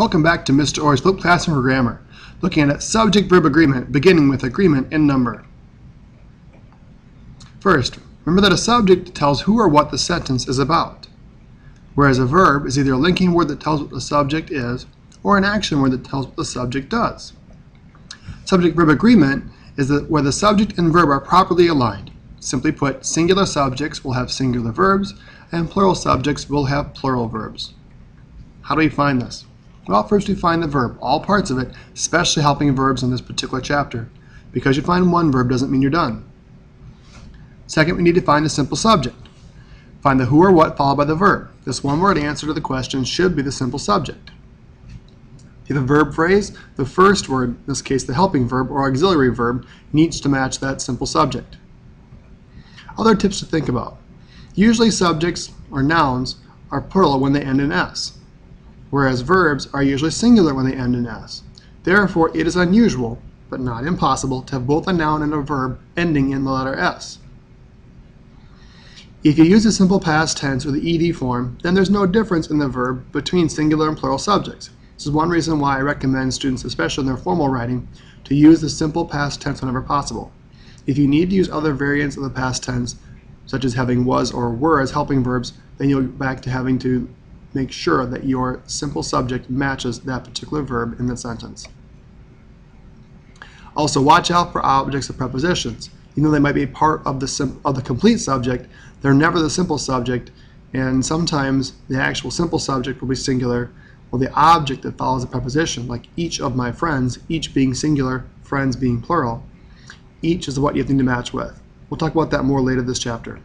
Welcome back to Mr. Orr's Flipped Classroom for Grammar, looking at subject-verb agreement, beginning with agreement in number. First, remember that a subject tells who or what the sentence is about, whereas a verb is either a linking word that tells what the subject is or an action word that tells what the subject does. Subject-verb agreement is where the subject and verb are properly aligned. Simply put, singular subjects will have singular verbs and plural subjects will have plural verbs. How do we find this? Well, first we find the verb, all parts of it, especially helping verbs in this particular chapter. Because you find one verb doesn't mean you're done. Second, we need to find the simple subject. Find the who or what followed by the verb. This one-word answer to the question should be the simple subject. In the verb phrase, the first word, in this case the helping verb or auxiliary verb, needs to match that simple subject. Other tips to think about. Usually subjects or nouns are plural when they end in S, whereas verbs are usually singular when they end in S. Therefore, it is unusual, but not impossible, to have both a noun and a verb ending in the letter S. If you use the simple past tense or the ed form, then there's no difference in the verb between singular and plural subjects. This is one reason why I recommend students, especially in their formal writing, to use the simple past tense whenever possible. If you need to use other variants of the past tense, such as having was or were as helping verbs, then you'll go back to having to make sure that your simple subject matches that particular verb in the sentence. Also, watch out for objects of prepositions. Even though they might be part of the complete subject, they're never the simple subject, and sometimes the actual simple subject will be singular, while the object that follows the preposition, like each of my friends, each being singular, friends being plural, each is what you need to match with. We'll talk about that more later this chapter.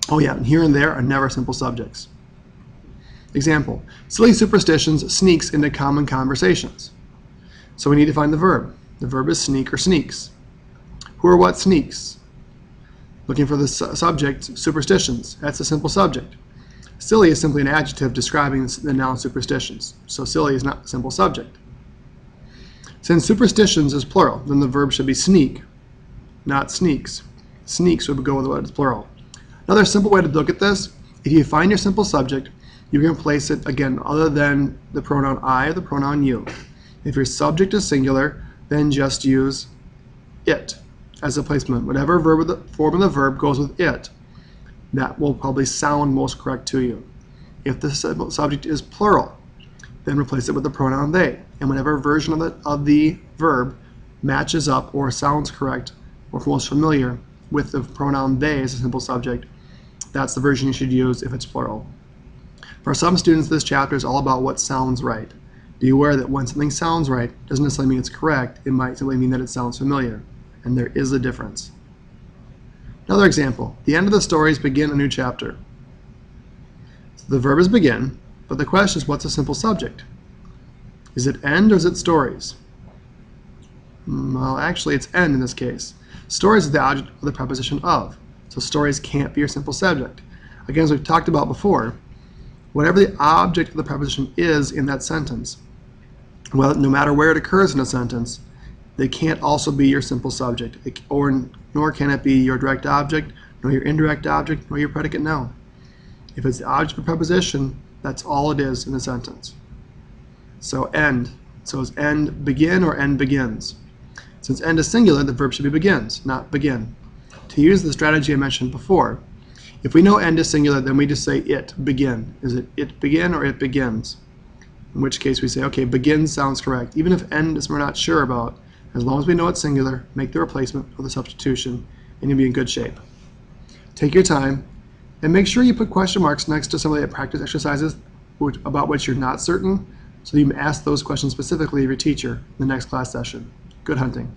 Oh yeah, and here and there are never simple subjects. Example, silly superstitions sneaks into common conversations. So we need to find the verb. The verb is sneak or sneaks. Who or what sneaks? Looking for the subject, superstitions. That's a simple subject. Silly is simply an adjective describing the noun superstitions. So silly is not a simple subject. Since superstitions is plural, then the verb should be sneak, not sneaks. Sneaks would go with what is plural. Another simple way to look at this, if you find your simple subject, you can place it, again, other than the pronoun I or the pronoun you. If your subject is singular, then just use it as a placement. Whatever form of the verb goes with it, that will probably sound most correct to you. If the subject is plural, then replace it with the pronoun they. And whatever version of the verb matches up or sounds correct or most familiar with the pronoun they as a simple subject, that's the version you should use if it's plural. For some students, this chapter is all about what sounds right. Be aware that when something sounds right, doesn't necessarily mean it's correct. It might simply mean that it sounds familiar, and there is a difference. Another example, the end of the stories begin a new chapter. So the verb is begin, but the question is, what's a simple subject? Is it end or is it stories? Well, actually it's end in this case. Stories is the object of the preposition of, so stories can't be your simple subject. Again, as we've talked about before, whatever the object of the preposition is in that sentence, well, no matter where it occurs in a sentence, they can't also be your simple subject, nor can it be your direct object, nor your indirect object, nor your predicate noun. If it's the object of the preposition, that's all it is in the sentence. So end. So is end begin or end begins? Since end is singular, the verb should be begins, not begin. To use the strategy I mentioned before, if we know end is singular, then we just say it begin. Is it begin or it begins? In which case we say, okay, begin sounds correct. Even if end is we're not sure about, as long as we know it's singular, make the replacement or the substitution, and you'll be in good shape. Take your time, and make sure you put question marks next to some of the practice exercises about which you're not certain, so you can ask those questions specifically of your teacher in the next class session. Good hunting.